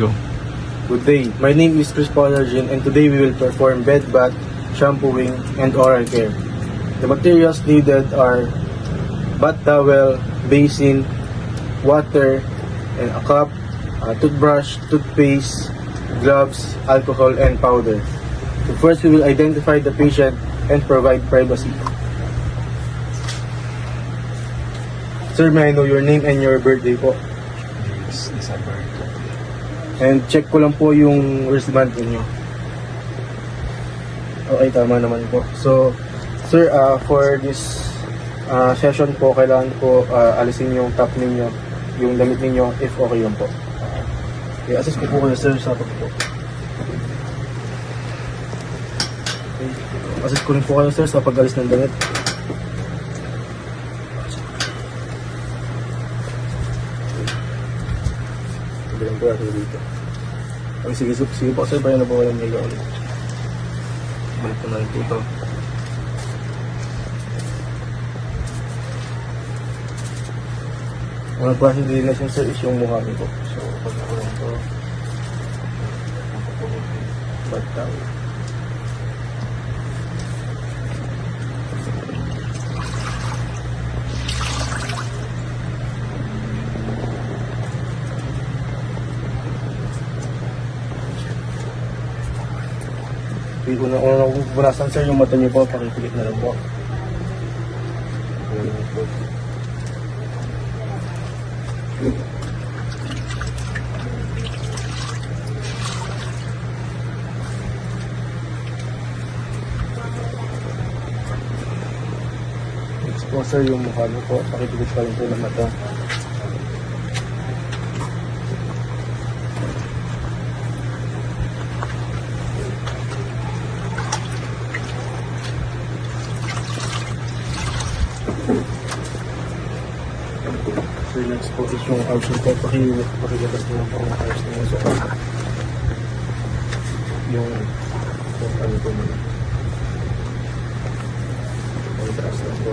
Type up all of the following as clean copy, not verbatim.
go. Good day. My name is Chris Polargin and today we will perform bed bath, shampooing, and oral care. The materials needed are bath towel, basin, water, and a cup, toothbrush, toothpaste, gloves, alcohol, and powder. So first, we will identify the patient and provide privacy. Sir, may I know your name and your birthday po? It's December 20. And check ko lang po yung wristband ninyo. Okay, tama naman po. So, sir, for this session po, kailangan po alisin yung top ninyo, yung damit ninyo, if okay yun po. Okay, assist ko po kayo, sir, sa top po. Okay. Assist ko rin po kayo, sir, sa pag-alis ng damit. Bilang po natin dito. Okay, sige po, sir, bayan na po kayo ng higa ulit. Balik po na rin po ito. Ang klase delineation, sir, is yung mukha nito. So, pag ako lang ito, ba't tao? Una pupunasan, sir, yung mata niyo po, pakipikit na lang po. Next po, sir, yung mukha niyo po, pakipikit pa rin po ng mata. So next po is yung option po, pakilatas nyo po ang ayos nyo sa yung ano po nyo. Contrast na po.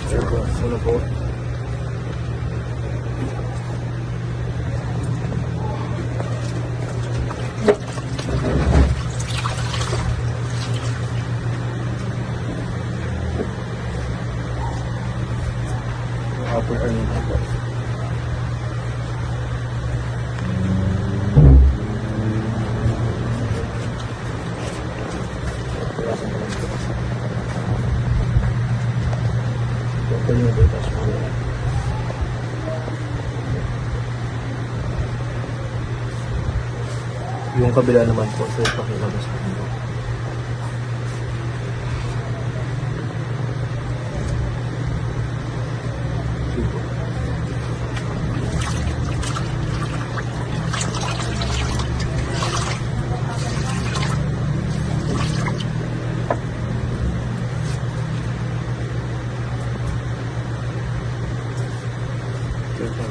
Sure po, ano po. Upper earning po. Yung kabila naman po, sir, pakilabas po nito.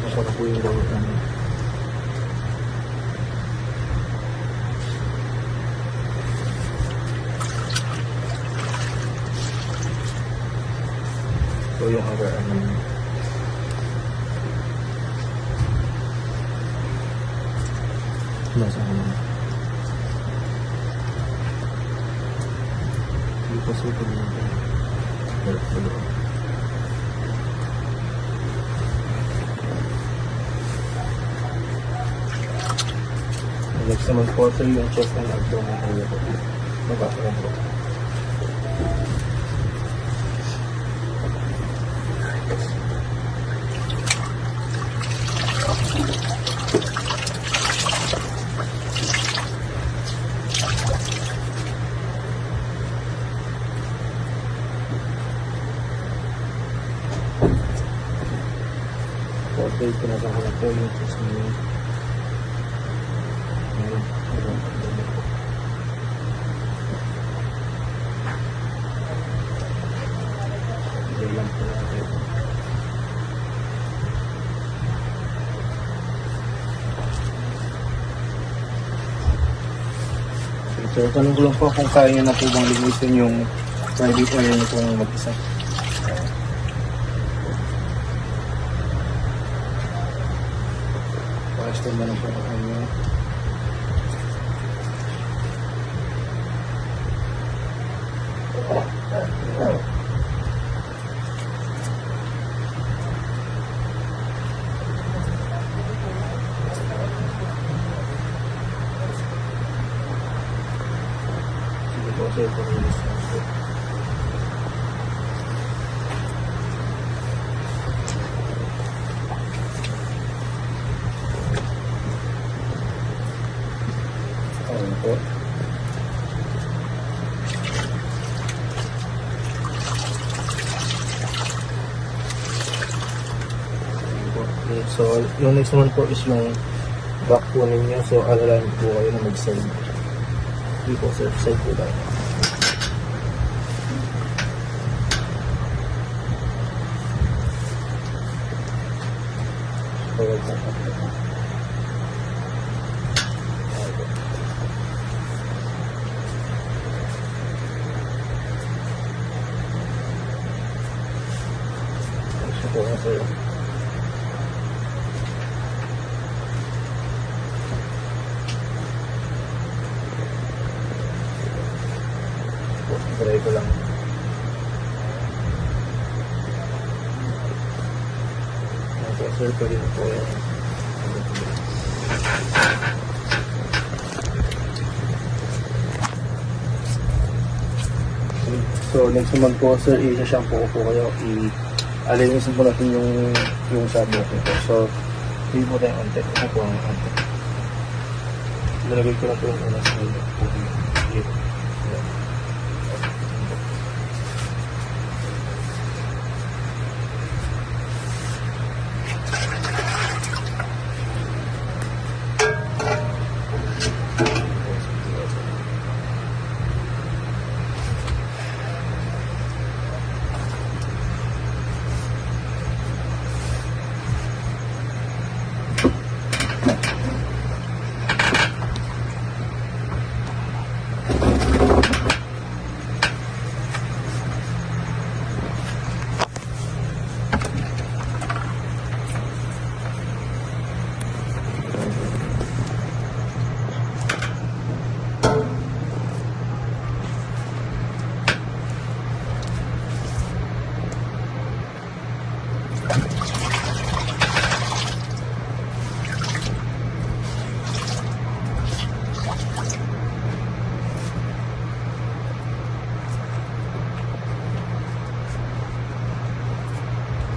Ako na po yung lower namin. So yung upper arm namin. Nasa naman. Hindi pa suko naman. Pero sa loob. Next naman po, sir, yung chest and abdomen area po. Mabasa lang po. Okay, pinasama na po yung chest niyo. Sir, tanong ko lang po kung kaya niyo na po bang linisin yung private area niyo po mag-isa. Pakistan na lang po ako niyo. Sige po, sir, pag-ilis na po. Ayun po. Okay, so, yung next naman po is yung back po ninyo. So, alalaan po kayo na mag-side. Hindi po, sir. Side po tayo. Forward na po. Ito po, sir. Try ko lang. Okay, sir, pwede na po yan. So, next naman po, sir, isa-shampoo ko po kayo. I-alinisin po natin yung sabon ko po. So, hindi po tayo ante. Ito po ang ante. Nalagay ko na po yung una sa mga po. Dito. Yan.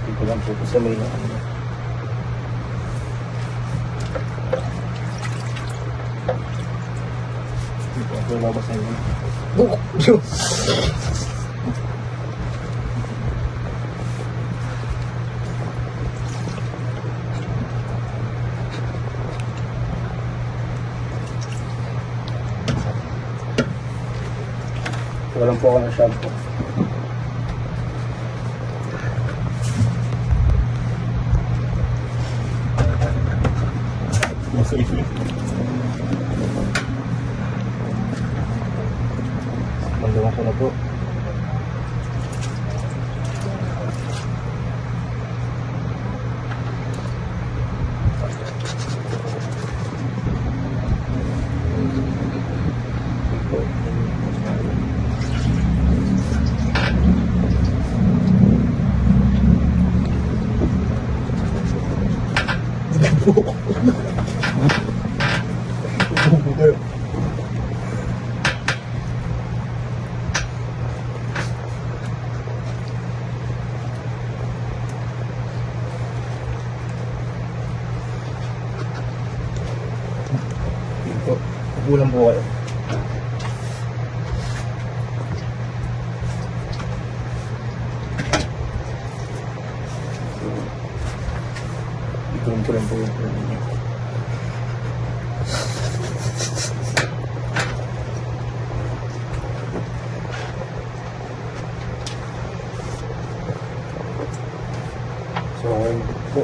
Dito lang po sa may na ano. Dito ako labas na yun. Walang po ako ng shampoo. Mandawa ko na po. Kulang po kayo. Kulang po yung niya. So, ngayon po.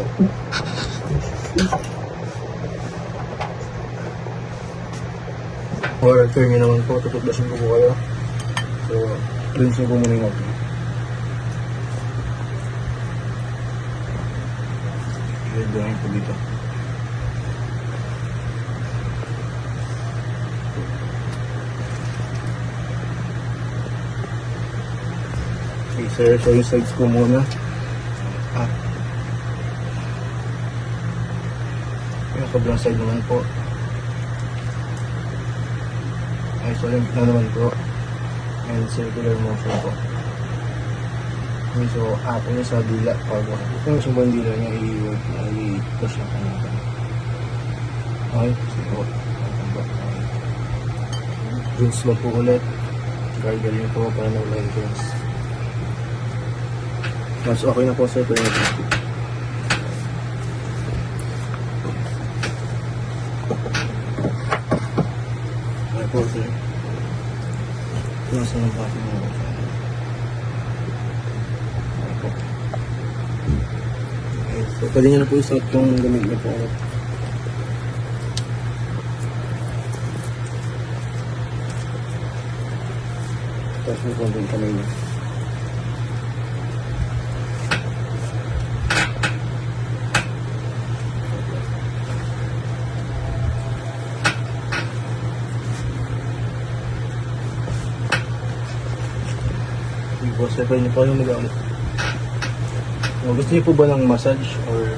Or care nyo naman po, tutugdasin ko po kayo. So, dun siya po muna yung okay. I-drawing po dito. Okay sir, so yung sides ko muna. Yung sobrang side naman po. Ay, so yung na naman po. And circular motion po. Okay, so apo niya sa dila. Kung yung bandila niya, i-push na kanina. Okay, so rinse lang po ulit. Gargle niyo po para na ulit rinse. Mas okay na po sir, pero okay po sir. Nasa ng pati mo. Okay po. Okay, so pwede nyo na po isot kung gamit niyo po. Tapos mo po din kamay niyo. Boss, pwede niyo po yung mag-amot. Gusto niyo po ba ng massage or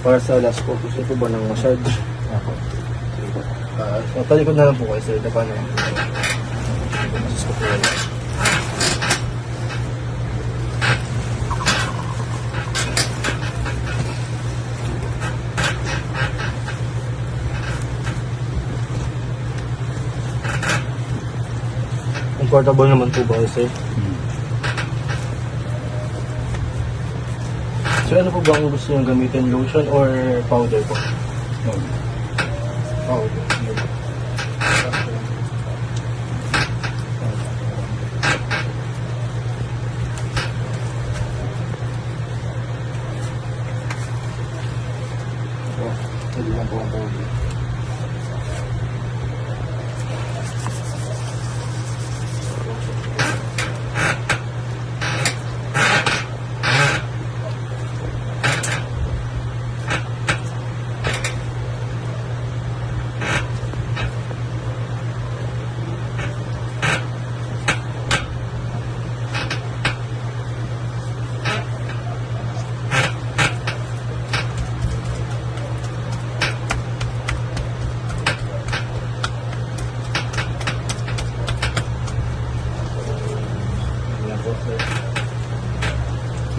para sa last po, gusto niyo po ba ng massage? Ako. So, talikod na lang po kayo sir, dapat na yung massage ko po yan. Comfortable naman po ba kayo sir? So ano po ba ang gusto nyo gamitin? Lotion or powder po? Powder. Hindi na po ang powder.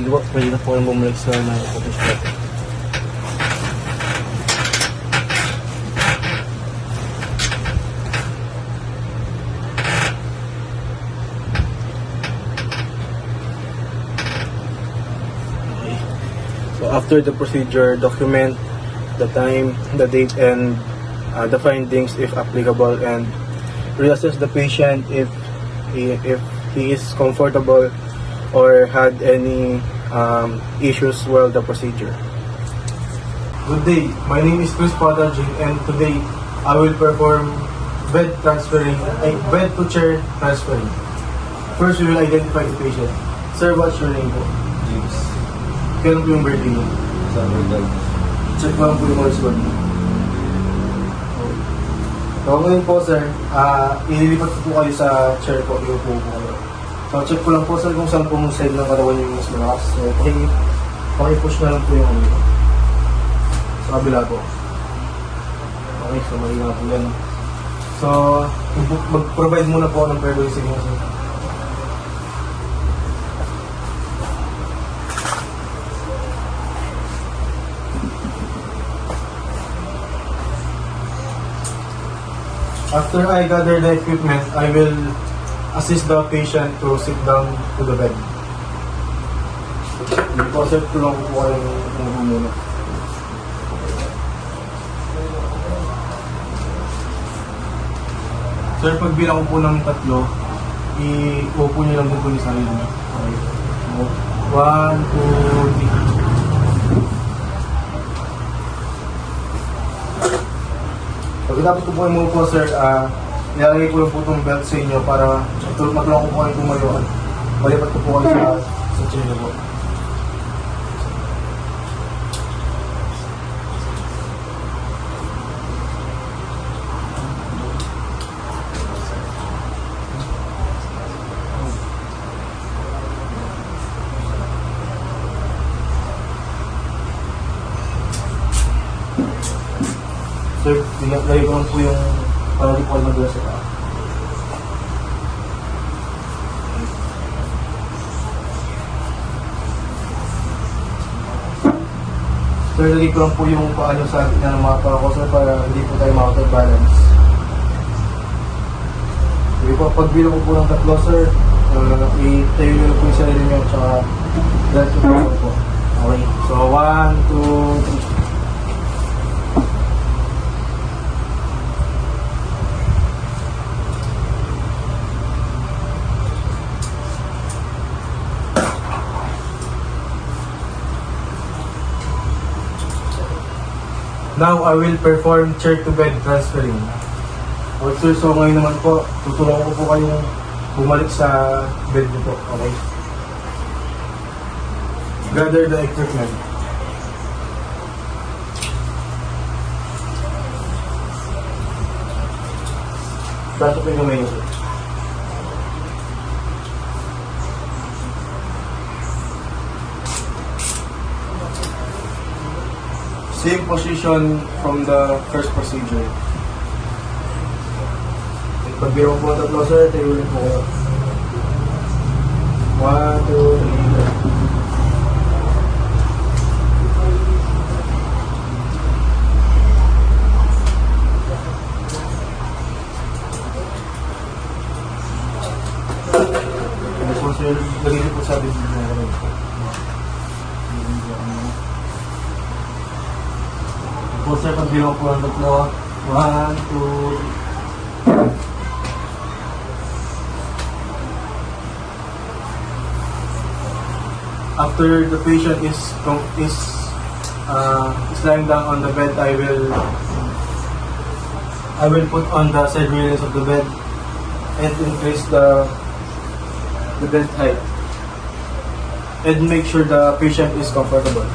Hindi po, pwede na po yung bumalik sa na-focus natin. Okay. So after the procedure, document the time, the date, and the findings if applicable, and reassess the patient if he is comfortable or had any issues while the procedure. Good day, my name is Chris Patajin, and today I will perform bed to chair transferring. First, we will identify the patient. Sir, what's your name po? James. Kailan po yung birthday mo? Saturday. Check ko lang po yung hotspot mo. So ngayon po sir, ililipat ko po kayo sa chair po, iupo po kayo. So check ko lang po sir kung saan pong side ng katawan yung mas malakas. So paki-push na lang po yung ano. Sa kabila po. Okay, so mahina po yan. So mag-provide muna po ng perdoy signal sir. After I gather the equipment, I will assist the patient to sit down to the bed. Hindi po sir, tulong ko po kayo ng muna. Sir, pagbilang ko po ng 3, i-upo nyo lang po ni sarili niyo. Okay. 1, 2, 3. Pagkatapos ko po yung po sir, Ilalagay ko lang po itong belt sa inyo para matulungan ko po kayo tumayo at malipat ko po kayo sa chair na po. Sir, lagay ko lang po yung para di po kayo madulas sa taas. Sir, lagay ko lang po yung paano sa atin ng mga paa ko, sir, para hindi po tayo makapag-balance. Sige po, pagbilang ko po ng tatlo, sir, itayo nyo po yung sarili nyo, tsaka dahil po. Okay, so 1, 2, 3. Now, I will perform chair-to-bed transferring. Okay, sir, so ngayon naman po, tutulungan ko po kayong bumalik sa bed niyo po. Okay? Gather the equipment. Bato po yung kamay niyo, sir. Same position from the first procedure. Pagbiro po tatlo, sir, tayo ulit po kayo. 1, 2, 3. Ano po, sir, lagay po sa bibig na kami. Po, sir, pagbiro po ang tatlo. 1, 2, 3. After the patient is lying down on the bed, I will put on the side railings of the bed and increase the bed height and make sure the patient is comfortable.